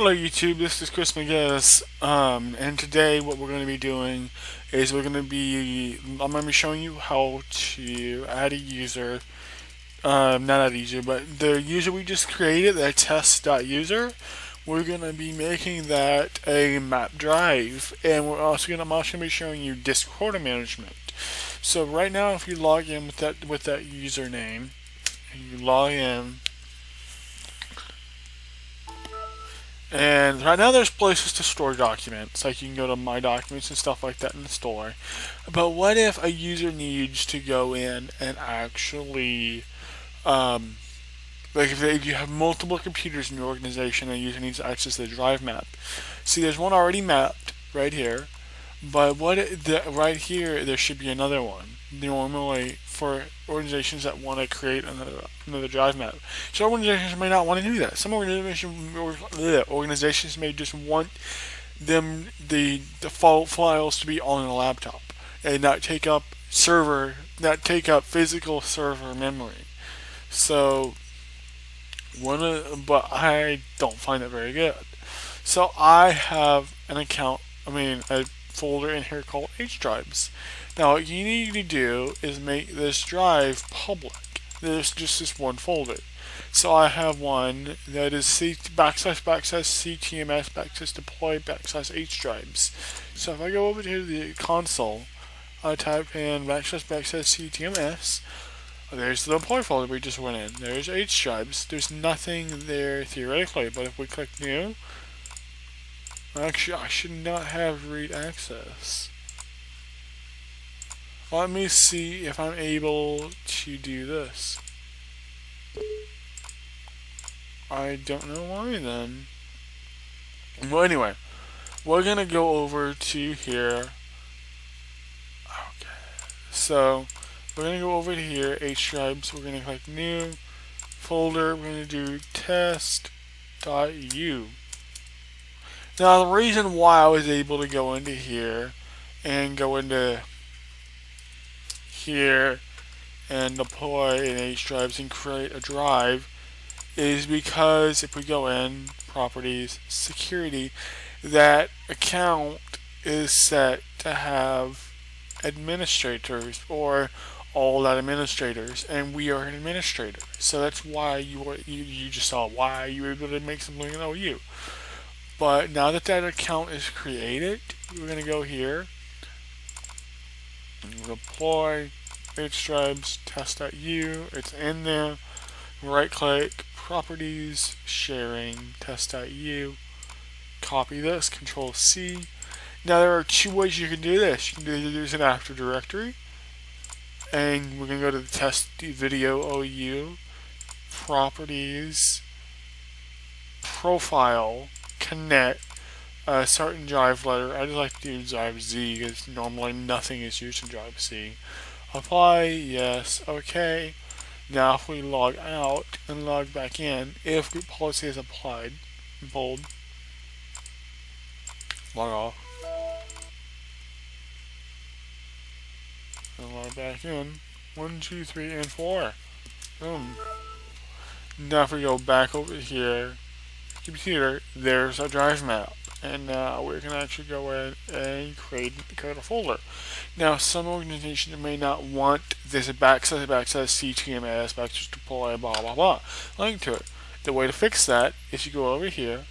Hello YouTube, this is Chris McGuinness, and today what we're going to be doing is I'm going to be showing you how to add a user, not add a user, but the user we just created, that test.user, we're going to be making that a map drive, and I'm also going to be showing you disk quota management. So right now, if you log in with that username, and you log in. And right now there's places to store documents, like you can go to My Documents and stuff like that in the store. But what if a user needs to go in and actually, like if you have multiple computers in your organization and a user needs to access the drive map. See, there's one already mapped right here, but right here there should be another one. Normally for organizations that want to create another drive map. So organizations may not want to do that. Some organizations may just want the default files to be on a laptop and not take up physical server memory. So but I don't find that very good. So I have a folder in here called H drives. Now what you need to do is make this drive public. There's just this one folder. So I have one that is //ctms /deploy /h drives. So if I go over to the console, I type in //ctms. There's the deploy folder we just went in. There's H drives. There's nothing there theoretically, but if we click new, actually I should not have read access. Let me see if I'm able to do this. I don't know why then. Well, anyway, we're gonna go over to here. Okay, so we're gonna go over to here, H drives. We're gonna click new folder. We're gonna do test.u. Now, the reason why I was able to go into here and go into here and deploy an H drives and create a drive is because if we go in properties, security, that account is set to have administrators or all that administrators, and we are an administrator. So that's why you just saw why you were able to make something in OU. But now that account is created, we're going to go here and deploy H drives test.u. It's in there. Right click, properties, sharing, test.u. Copy this, Control C. Now there are two ways you can do this. You can either use an Active Directory, and we're going to go to the test video OU, properties, profile, connect, certain drive letter. I just like to use drive Z because normally nothing is used in drive C. Apply, yes, okay. Now if we log out and log back in, if group policy is applied, bold, log off, and log back in, 1, 2, 3, and 4. Boom. Now if we go back over here, computer, there's our drive map. And now we can actually go in and create a folder. Now, some organizations may not want this //ctms /deploy blah blah blah link to it. The way to fix that is you go over here,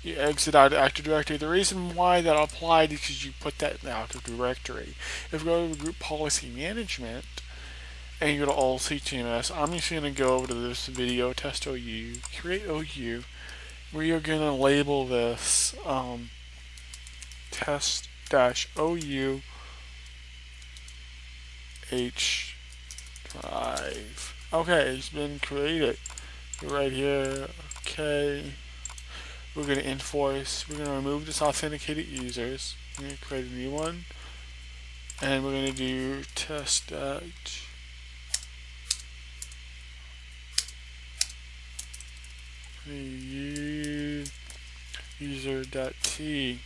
you exit out of Active Directory. The reason why that applied is because you put that in the Active Directory. If you go to Group Policy Management and you go to All CTMS, I'm just going to go over to this video, test OU, create OU. We are going to label this test-OU H drive. Okay, it's been created. Right here, okay. We're going to enforce, we're going to remove this authenticated users. We're going to create a new one. And we're going to do test user.t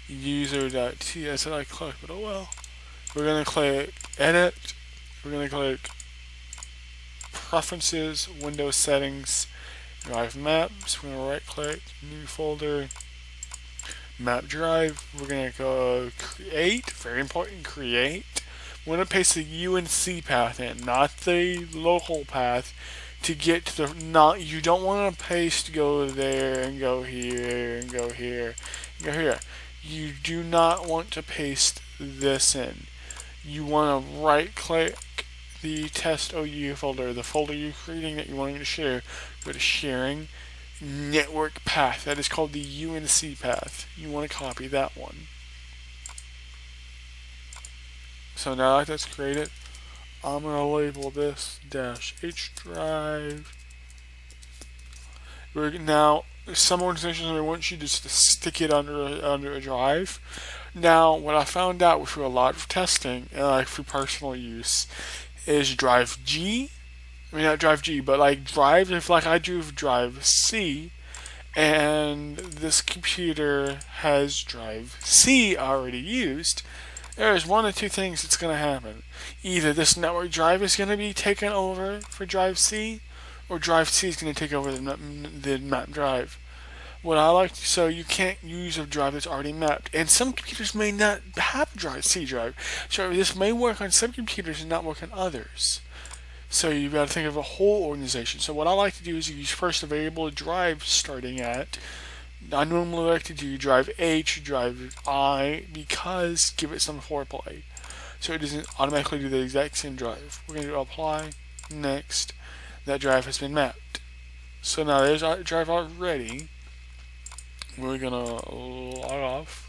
user.t. That's what I clicked, but oh well. We're gonna click edit. We're gonna click Preferences, Windows Settings, Drive Maps. We're gonna right click, New Folder, Map Drive. We're gonna go Create. Very important, Create. We're gonna paste the UNC path in, not the local path, to get to the not. You don't want to paste go there and go here and go here and go here. You do not want to paste this in. You want to right click the test OU folder, the folder you're creating that you want to share. Go to sharing, network path. That is called the UNC path. You want to copy that one. So now that that's created, I'm going to label this -H drive. Now, some organizations may want you just to stick it under a drive. Now, what I found out through a lot of testing, for personal use, is drive G. I mean, not drive G, but like drive, if like I do drive C, and this computer has drive C already used, there's one of two things that's going to happen. Either this network drive is going to be taken over for drive C, or drive C is going to take over the map drive. What I like, so you can't use a drive that's already mapped, and some computers may not have drive C drive. So this may work on some computers and not work on others. So you've got to think of a whole organization. So what I like to do is use first a variable drive starting at. I normally like to do drive H, drive I, because give it some foreplay. So it doesn't automatically do the exact same drive. We're going to apply, next. That drive has been mapped. So now there's our drive already. We're going to log off.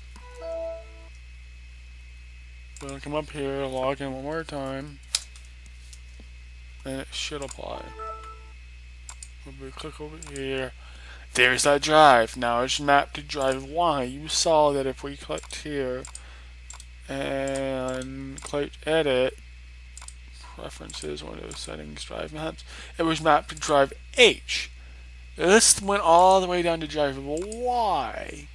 We're going to come up here, log in one more time. And it should apply. We'll click over here. There's that drive. Now it's mapped to drive Y. You saw that if we clicked here and clicked edit, preferences, Windows settings, drive maps, it was mapped to drive H. This went all the way down to drive Y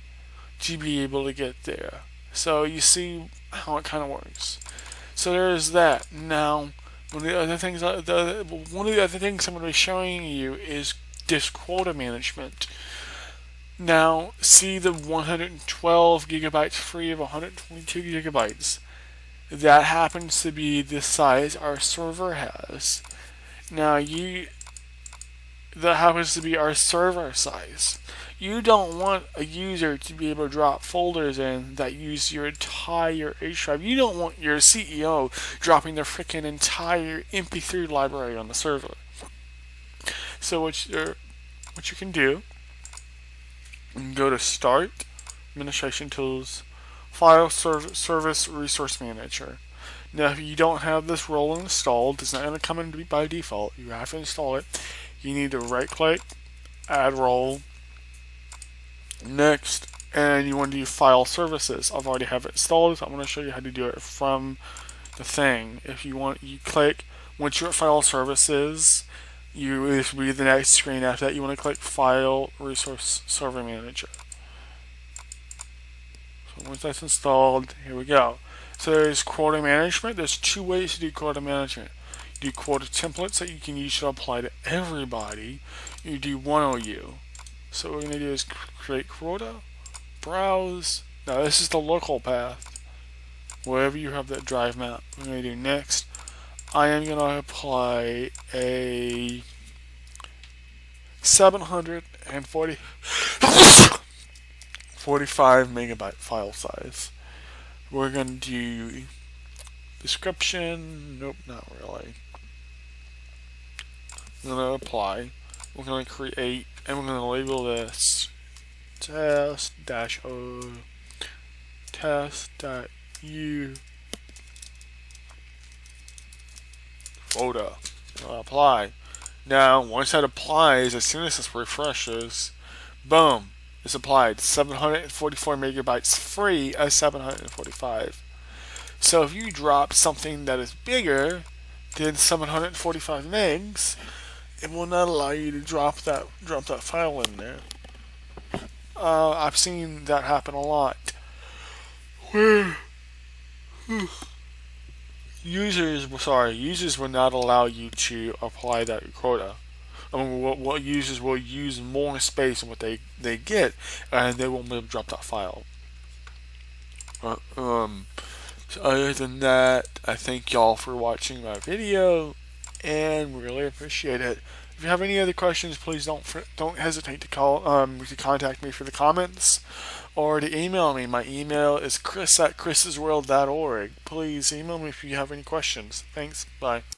to be able to get there. So you see how it kind of works. So there's that. Now, one of the other things I'm going to be showing you is disk quota management. Now, see the 112 gigabytes free of 122 gigabytes. That happens to be the size our server has. Now, that happens to be our server size. You don't want a user to be able to drop folders in that use your entire H drive. You don't want your CEO dropping their freaking entire MP3 library on the server. So what you can do, you can go to Start, Administration Tools, File Service Resource Manager. Now, if you don't have this role installed, it's not going to come in by default. You have to install it. You need to right-click, Add Role, next, and you want to do File Services. I've already have it installed, so I'm going to show you how to do it from the thing. If you want, you click, once you're at File Services, this will be the next screen after that. You want to click File Resource Server Manager. So once that's installed, here we go. So there's quota management. There's two ways to do quota management. You do quota templates that you can use to apply to everybody. You do one OU. So what we're going to do is create quota, browse. Now this is the local path, wherever you have that drive map. We're going to do next. I am going to apply a 45 megabyte file size. We're going to do description. Nope, not really. We're going to apply. We're going to create, and we're going to label this test-o test.u folder. Apply. Now, once that applies, as soon as this refreshes, boom, it's applied. 744 megabytes free as 745. So if you drop something that is bigger than 745 megs, it will not allow you to drop that file in there. I've seen that happen a lot. Where users will not allow you to apply that quota. I mean, what users will use more space than what they get, and they won't be able to drop that file. Uh, um, so other than that, I thank y'all for watching my video, and really appreciate it. If you have any other questions, please don't hesitate to to contact me for the comments or to email me. My email is chris@chrissworld.org. Please email me if you have any questions. Thanks. Bye.